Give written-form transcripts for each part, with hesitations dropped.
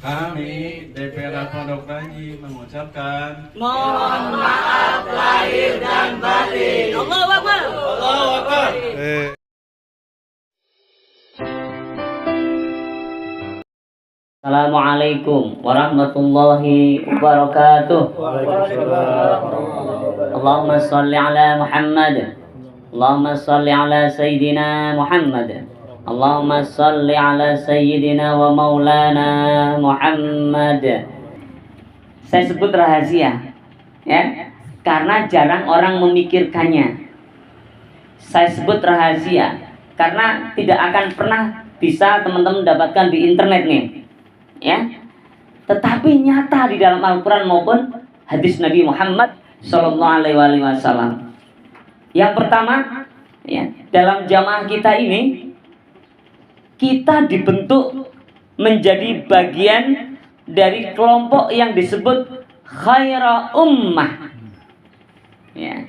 Kami DPR Pondok Ranji mengucapkan Mohon maaf lahir dan batin. Allahu Akbar. Allahu Akbar. Assalamualaikum warahmatullahi wabarakatuh. Allahumma salli ala Muhammad. Allahumma salli ala Sayyidina Muhammad. Allahumma salli ala Sayyidina wa Maulana Muhammad. Saya sebut rahasia, ya, karena jarang orang memikirkannya. Saya sebut rahasia karena tidak akan pernah bisa teman-teman dapatkan di internet nih, ya. Tetapi nyata di dalam Al-Quran maupun hadis Nabi Muhammad Sallallahu Alaihi Wasallam. Yang pertama, ya, dalam jamaah kita ini kita dibentuk menjadi bagian dari kelompok yang disebut khaira ummah, ya,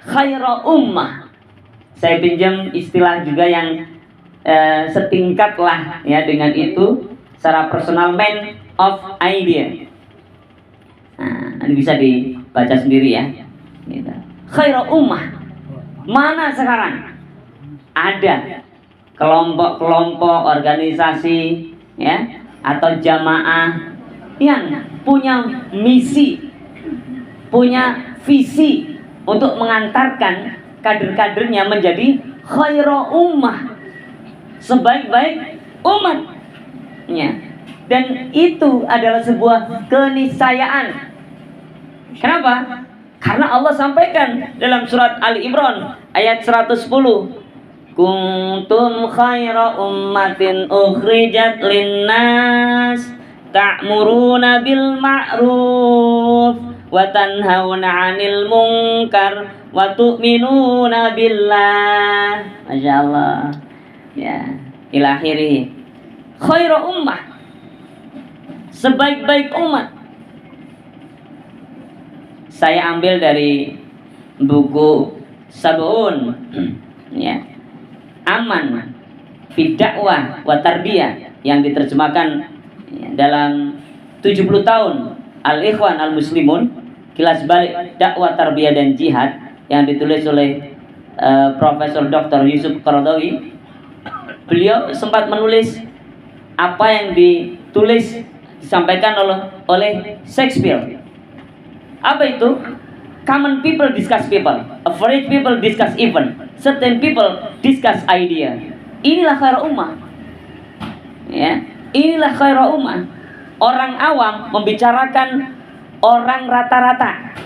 khaira ummah. Saya pinjam istilah juga yang setingkat lah, ya, dengan itu secara personal, man of idea. Nah, ini bisa dibaca sendiri, ya, gitu. Khaira ummah mana sekarang? Ada kelompok-kelompok, organisasi, ya, atau jamaah yang punya misi, punya visi untuk mengantarkan kader-kadernya menjadi khaira ummah, sebaik-baik umat, ya. Dan itu adalah sebuah keniscayaan. Kenapa? Karena Allah sampaikan dalam surat Ali Imran ayat 110, kuntum khaira ummatin ukhrijat linnas ta'muruna bil ma'ruf wa tanhauna 'anil munkar wa tu'minuna billah. Masya Allah, ya, ila akhirih. Khaira ummah, sebaik-baik umat. Saya ambil dari buku Sab'un, ya, Aman fi dakwah wa tarbiyah, yang diterjemahkan, ya, dalam 70 tahun Al-Ikhwan Al-Muslimun, kilas balik dakwah, tarbiyah dan jihad, yang ditulis oleh Profesor Dr. Yusuf Qaradawi. Beliau sempat menulis apa yang ditulis disampaikan oleh Shakespeare. Apa itu? Common people discuss people, average people discuss event, certain people discuss idea. Inilah khaira ummah, ya. Inilah khaira ummah. Orang awam membicarakan orang rata-rata,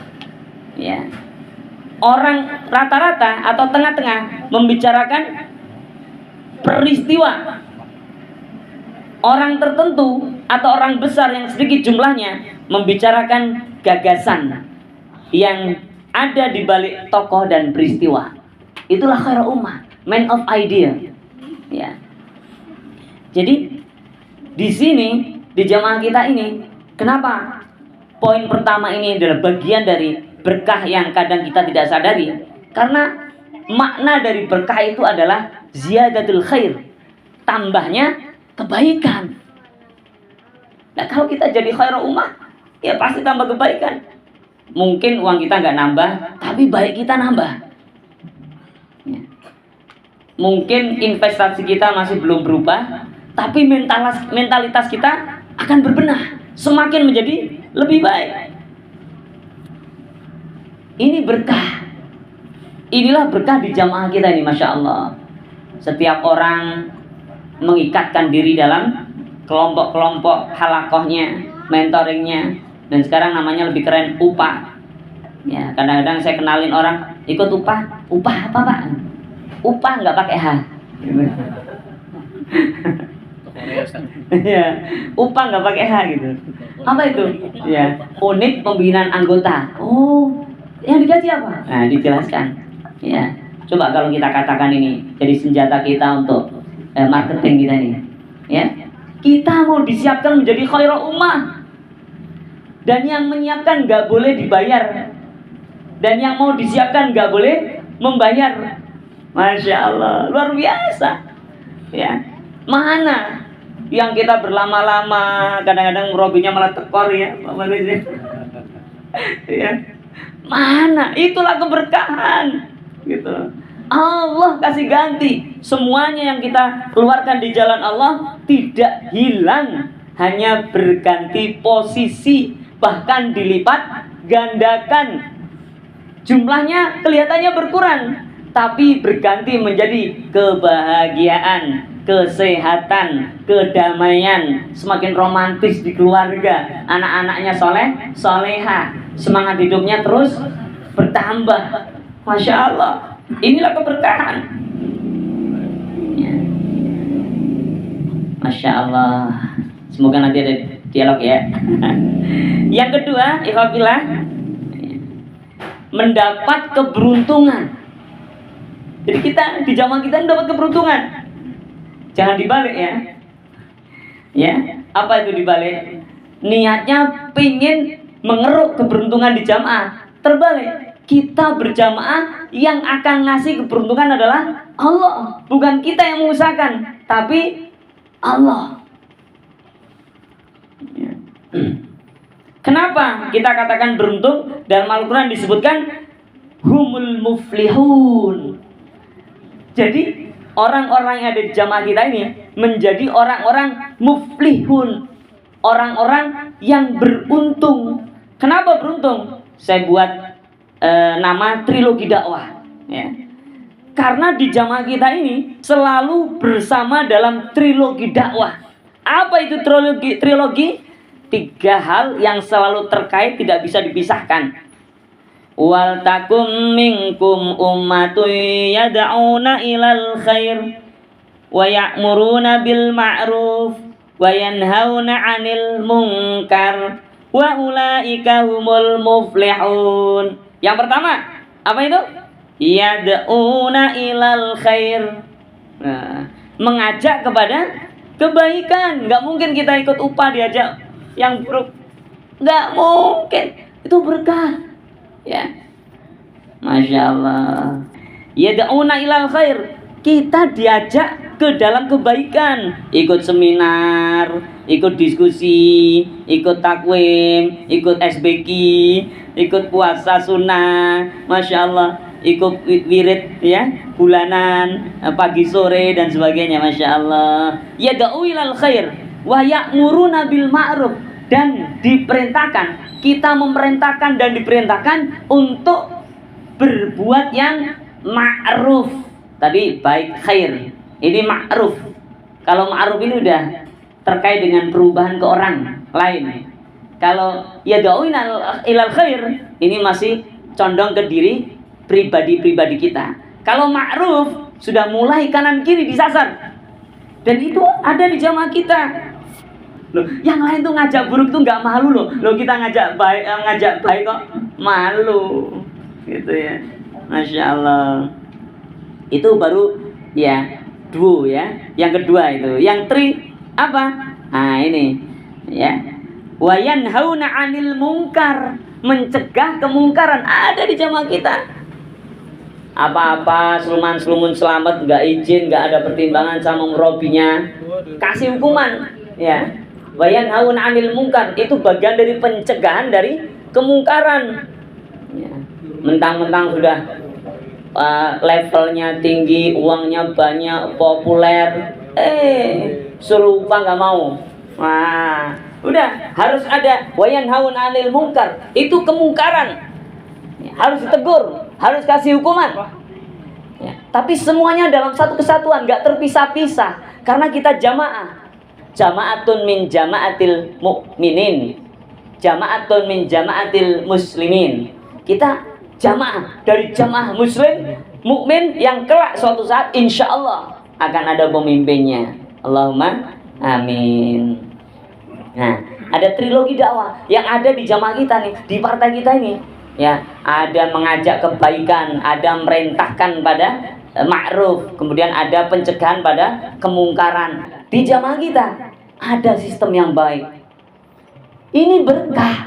ya. Orang rata-rata atau tengah-tengah membicarakan peristiwa. Orang tertentu atau orang besar yang sedikit jumlahnya membicarakan gagasan yang ada di balik tokoh dan peristiwa. Itulah khaira ummah, man of idea, ya. Jadi di sini, di jamaah kita ini, kenapa poin pertama ini adalah bagian dari berkah yang kadang kita tidak sadari? Karena makna dari berkah itu adalah ziyadatul khair, tambahnya kebaikan. Nah, kalau kita jadi khaira ummah, ya pasti tambah kebaikan. Mungkin uang kita nggak nambah, tapi baik kita nambah, ya. Mungkin investasi kita masih belum berubah, tapi mentalitas kita akan berbenah, semakin menjadi lebih baik. Ini berkah. Inilah berkah di jamaah kita ini, Masya Allah. Setiap orang mengikatkan diri dalam kelompok-kelompok halakohnya, mentoringnya. Dan sekarang namanya lebih keren, upah. Ya, kadang-kadang saya kenalin orang, ikut upah. Upah apa, Pak? Upah nggak pakai H. Ya, upah nggak pakai H gitu. Apa itu? Ya, unit pembinaan anggota. Oh, yang digaji apa? Nah, dijelaskan. Ya, coba kalau kita katakan ini jadi senjata kita untuk marketing kita nih. Ya, kita mau disiapkan menjadi khaira ummah. Dan yang menyiapkan nggak boleh dibayar. Dan yang mau disiapkan nggak boleh membayar. Masya Allah, luar biasa. Ya, mana yang kita berlama-lama, kadang-kadang murabinya malah tekor ya, Pak Maris ya. Ya. Mana? Itulah keberkahan. Gitu. Allah kasih ganti. Semuanya yang kita keluarkan di jalan Allah tidak hilang, hanya berganti posisi, bahkan dilipat gandakan. Jumlahnya kelihatannya berkurang, tapi berganti menjadi kebahagiaan, kesehatan, kedamaian, semakin romantis di keluarga, anak-anaknya soleh, soleha, semangat hidupnya terus bertambah. Masya Allah, inilah keberkahan. Ya. Masya Allah. Semoga nanti ada dialog ya. Yang kedua, ikhwafillah, mendapat keberuntungan. Jadi kita di zaman kita mendapat keberuntungan. Jangan dibalik ya. Ya, apa itu dibalik? Niatnya pingin mengeruk keberuntungan di jamaah. Terbalik, kita berjamaah yang akan ngasih keberuntungan adalah Allah, bukan kita yang mengusahakan, tapi Allah. Ya. Kenapa kita katakan beruntung? Dalam Al-Quran disebutkan humul muflihun. Jadi orang-orang yang ada di jamaah kita ini menjadi orang-orang muflihun, orang-orang yang beruntung. Kenapa beruntung? Saya buat nama trilogi dakwah ya. Karena di jamaah kita ini selalu bersama dalam trilogi dakwah. Apa itu trilogi? 3 hal yang selalu terkait, tidak bisa dipisahkan. Wal takum minkum ummatun yad'una ilal khair wa ya'muruna bil ma'ruf wa yanhauna 'anil munkar wa ulaika humul muflihun. Yang pertama, apa itu? Yad'una ilal khair. Nah, mengajak kepada kebaikan. Enggak mungkin kita ikut upah diajak yang buruk, nggak mungkin. Itu berkah ya. Masya Allah. Yad'una ilal khair, kita diajak ke dalam kebaikan, ikut seminar, ikut diskusi, ikut takwim, ikut SBQ, ikut puasa sunnah, Masya Allah, ikut wirid ya, bulanan, pagi sore dan sebagainya, Masya Allah. Yad'u ilal khair wa ya'muruna bil ma'ruf, dan diperintahkan, kita memerintahkan dan diperintahkan untuk berbuat yang ma'ruf. Tadi baik khair, ini ma'ruf. Kalau ma'ruf ini udah terkait dengan perubahan ke orang lain. Kalau yad'una ilal khair, ini masih condong ke diri pribadi-pribadi kita. Kalau ma'ruf sudah mulai kanan kiri disasar. Dan itu ada di jamaah kita. Loh, yang lain tuh ngajak buruk tuh nggak malu loh. Loh, kita ngajak baik kok malu. Gitu ya. Masya Allah. Itu baru ya duo ya. Yang kedua itu. Yang tri apa? Nah ini ya. Wa yanhauna 'anil munkar, mencegah kemungkaran, ada di jamaah kita. Apa-apa seluman-selumun selamat nggak izin, nggak ada pertimbangan sama murabinya, kasih hukuman ya. Wa yanhauna 'anil munkar, itu bagian dari pencegahan dari kemungkaran ya. Mentang-mentang sudah levelnya tinggi, uangnya banyak, populer, suruh upah nggak mau. Wah, udah harus ada wa yanhauna 'anil munkar, itu kemungkaran ya, harus ditegur, harus kasih hukuman ya. Tapi semuanya dalam satu kesatuan, nggak terpisah-pisah, karena kita jamaah. Jama'atun min jama'atil mu'minin, jama'atun min jama'atil muslimin. Kita jamaah dari jamaah muslim mukmin yang kelak suatu saat insya Allah akan ada pemimpinnya. Allahumma amin. Nah, ada trilogi dakwah yang ada di jamaah kita nih, di partai kita ini ya. Ada mengajak kebaikan, ada merintahkan pada ma'ruf, kemudian ada pencegahan pada kemungkaran. Di jamaah kita ada sistem yang baik. Ini berkah.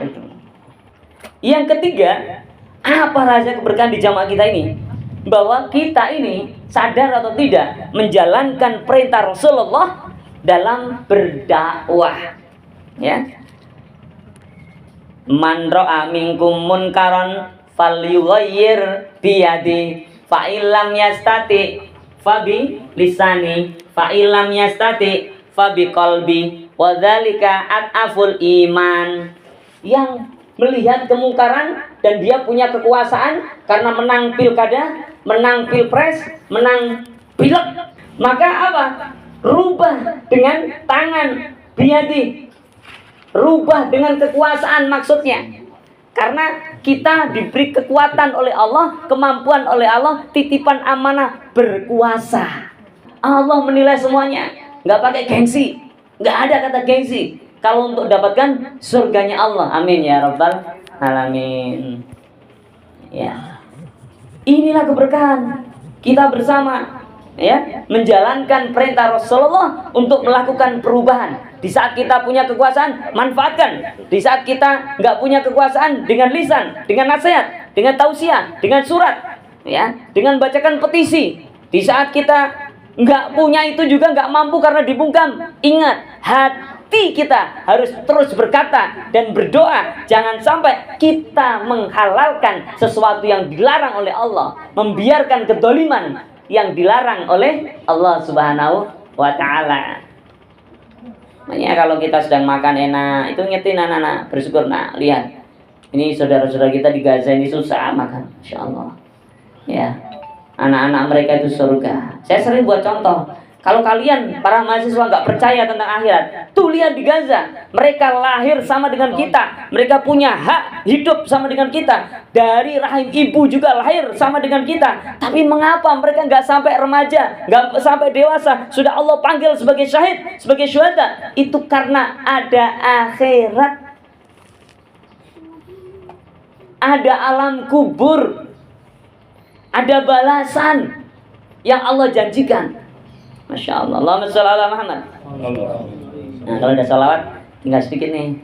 Yang ketiga, apa rahasia keberkahan di jamaah kita ini? Bahwa kita ini sadar atau tidak menjalankan perintah Rasulullah dalam berdakwah. Ya. Man ra'a minkum munkaran falyughayyir biyadi fa illam yastati fa bi lisani fa illam yastati fa bi qalbi wa dzalika at'aful iman. Yang melihat kemungkaran dan dia punya kekuasaan karena menang pilkada, menang pilpres, menang pilek, maka apa? Rubah dengan tangan, biyadi, rubah dengan kekuasaan maksudnya. Karena kita diberi kekuatan oleh Allah, kemampuan oleh Allah, titipan amanah berkuasa. Allah menilai semuanya, nggak pakai gengsi, nggak ada kata gengsi. Kalau untuk dapatkan surganya Allah, amin ya rabbal alamin. Ya, inilah keberkahan kita bersama, ya, menjalankan perintah Rasulullah untuk melakukan perubahan. Di saat kita punya kekuasaan, manfaatkan. Di saat kita nggak punya kekuasaan, dengan lisan, dengan nasihat, dengan tausiah, dengan surat, ya, dengan bacakan petisi. Di saat kita nggak punya itu juga nggak mampu karena dibungkam, ingat, hati kita harus terus berkata dan berdoa. Jangan sampai kita menghalalkan sesuatu yang dilarang oleh Allah, membiarkan kedoliman yang dilarang oleh Allah Subhanahu wa ta'ala. Makanya kalau kita sedang makan enak, itu ngetin anak-anak, bersyukur. Nah, lihat, ini saudara-saudara kita di Gaza ini susah makan, Insya Allah. Ya, anak-anak mereka itu surga. Saya sering buat contoh. Kalau kalian para mahasiswa nggak percaya tentang akhirat, tuh lihat di Gaza, mereka lahir sama dengan kita, mereka punya hak hidup sama dengan kita, dari rahim ibu juga lahir sama dengan kita. Tapi mengapa mereka nggak sampai remaja, nggak sampai dewasa, sudah Allah panggil sebagai syahid, sebagai syuhada? Itu karena ada akhirat, ada alam kubur, ada balasan yang Allah janjikan. Masya Allah. Allahumma sholli ala Muhammad. Nah, kalau ada salawat tinggal sedikit nih.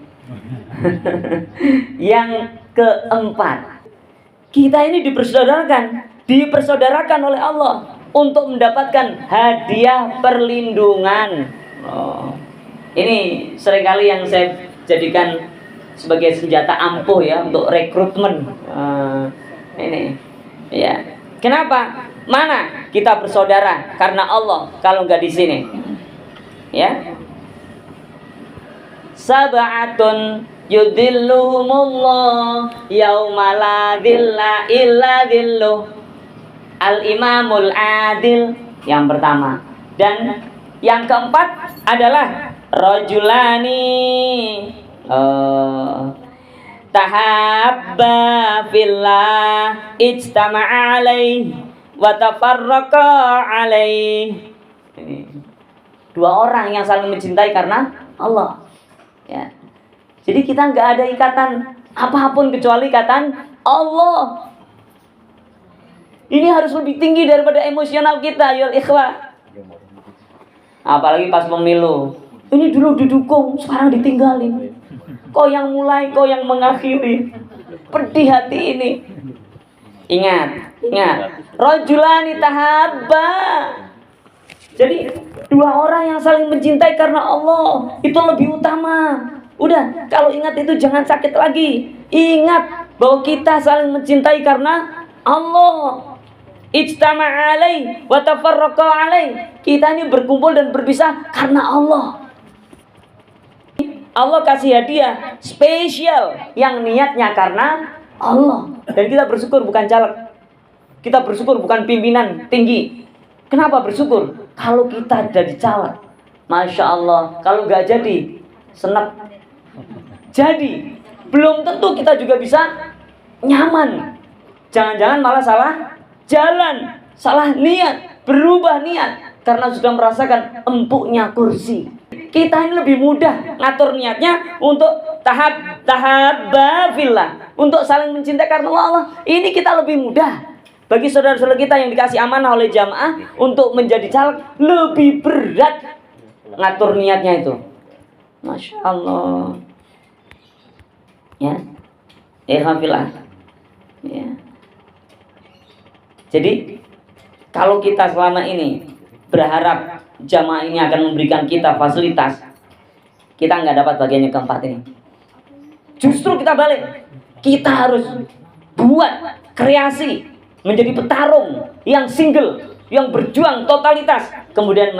Yang keempat, kita ini dipersaudarakan oleh Allah untuk mendapatkan hadiah perlindungan. Ini seringkali yang saya jadikan sebagai senjata ampuh ya untuk rekrutmen. Ini ya. Kenapa? Mana kita bersaudara? Karena Allah. Kalau nggak di sini, ya. Sab'atun yudhilluhumullah yauma la dhilla illa dhilluh. Al-imamul adil yang pertama. Dan yang keempat adalah rajulani tahabba fillah ijtama'a alaih wa tafarraqa alaih. Dua orang yang saling mencintai karena Allah, ya. Jadi kita nggak ada ikatan apapun kecuali ikatan Allah. Ini harus lebih tinggi daripada emosional kita, ya ikhwah. Apalagi pas pemilu, ini dulu didukung, sekarang ditinggalin. Kau yang mulai, kau yang mengakhiri. Pedih hati ini. Ingat. Rajulani tahabba. Jadi dua orang yang saling mencintai karena Allah, itu lebih utama. Udah, kalau ingat itu jangan sakit lagi. Ingat bahwa kita saling mencintai karena Allah. Ijtama'a alaih wa tafarraqa alaih. Kita ini berkumpul dan berpisah karena Allah. Allah kasih hadiah spesial yang niatnya karena Allah. Dan kita bersyukur bukan caleg. Kita bersyukur bukan pimpinan tinggi. Kenapa bersyukur? Kalau kita jadi caleg, Masya Allah. Kalau gak jadi, senep. Jadi, belum tentu kita juga bisa nyaman. Jangan-jangan malah salah jalan, salah niat, berubah niat. Karena sudah merasakan empuknya kursi. Kita ini lebih mudah ngatur niatnya untuk tahabba fillah, untuk saling mencintai karena Allah. Ini kita lebih mudah. Bagi saudara-saudara kita yang dikasih amanah oleh jamaah untuk menjadi caleg, lebih berat ngatur niatnya itu. Masya Allah. Ya, alhamdulillah. Ya. Jadi kalau kita selama ini berharap jamaah ini akan memberikan kita fasilitas, kita nggak dapat bagian yang keempat ini. Justru kita balik, kita harus buat kreasi, menjadi petarung yang single, yang berjuang totalitas, kemudian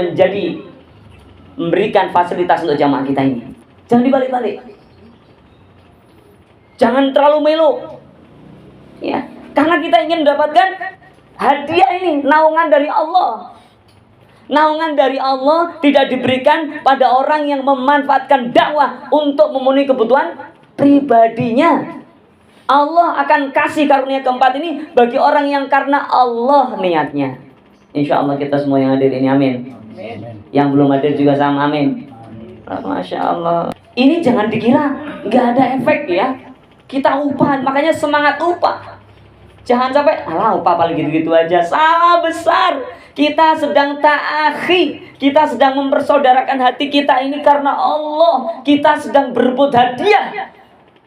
memberikan fasilitas untuk jamaah kita ini. Jangan dibalik-balik, jangan terlalu melo, ya, karena kita ingin mendapatkan hadiah ini, naungan dari Allah. Naungan dari Allah tidak diberikan pada orang yang memanfaatkan dakwah untuk memenuhi kebutuhan pribadinya. Allah akan kasih karunia keempat ini bagi orang yang karena Allah niatnya. Insya Allah kita semua yang hadir ini, amin. Yang belum hadir juga sama, amin. Masya Allah. Ini jangan dikira nggak ada efek ya. Kita upah, makanya semangat upah. Jangan sampai, alah upah paling gitu-gitu aja. Salah besar. Kita sedang ta'akhi, kita sedang mempersaudarakan hati kita ini karena Allah. Kita sedang berebut hadiah,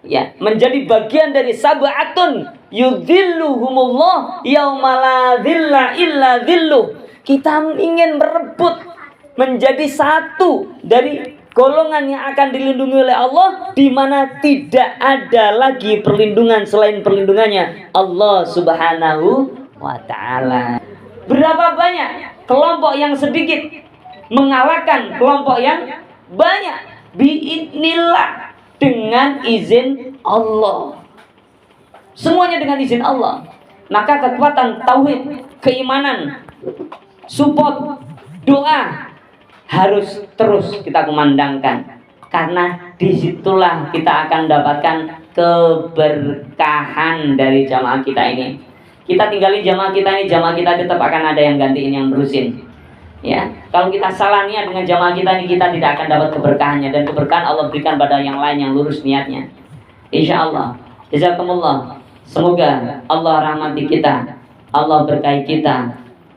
ya, menjadi bagian dari sab'atun yudhilluhumullah yauma la dhilla illa dhilluh. Kita ingin merebut menjadi satu dari golongan yang akan dilindungi oleh Allah, di mana tidak ada lagi perlindungan selain perlindungannya Allah Subhanahu wa ta'ala. Berapa banyak kelompok yang sedikit mengalahkan kelompok yang banyak biidnillah, dengan izin Allah. Semuanya dengan izin Allah. Maka kekuatan tauhid, keimanan, support, doa harus terus kita kumandangkan, karena disitulah kita akan mendapatkan keberkahan dari jamaah kita ini. Kita tinggali jamaah kita ini, jamaah kita tetap akan ada yang gantiin, yang berusin. Ya, kalau kita salah niat dengan jamaah kita ini, kita tidak akan dapat keberkahannya, dan keberkahan Allah berikan pada yang lain yang lurus niatnya. Insya Allah. Jazakumullah. Semoga Allah rahmati kita, Allah berkahi kita,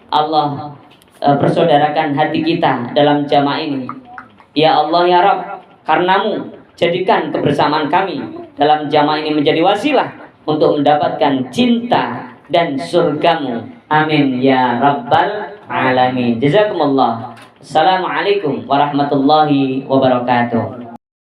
Allah persaudarakan hati kita dalam jamaah ini. Ya Allah ya Rabb, karenamu jadikan kebersamaan kami dalam jamaah ini menjadi wasilah untuk mendapatkan cinta dan surgamu. Amin ya Rabbal Alamin. Jazakumullah. Assalamualaikum warahmatullahi wabarakatuh.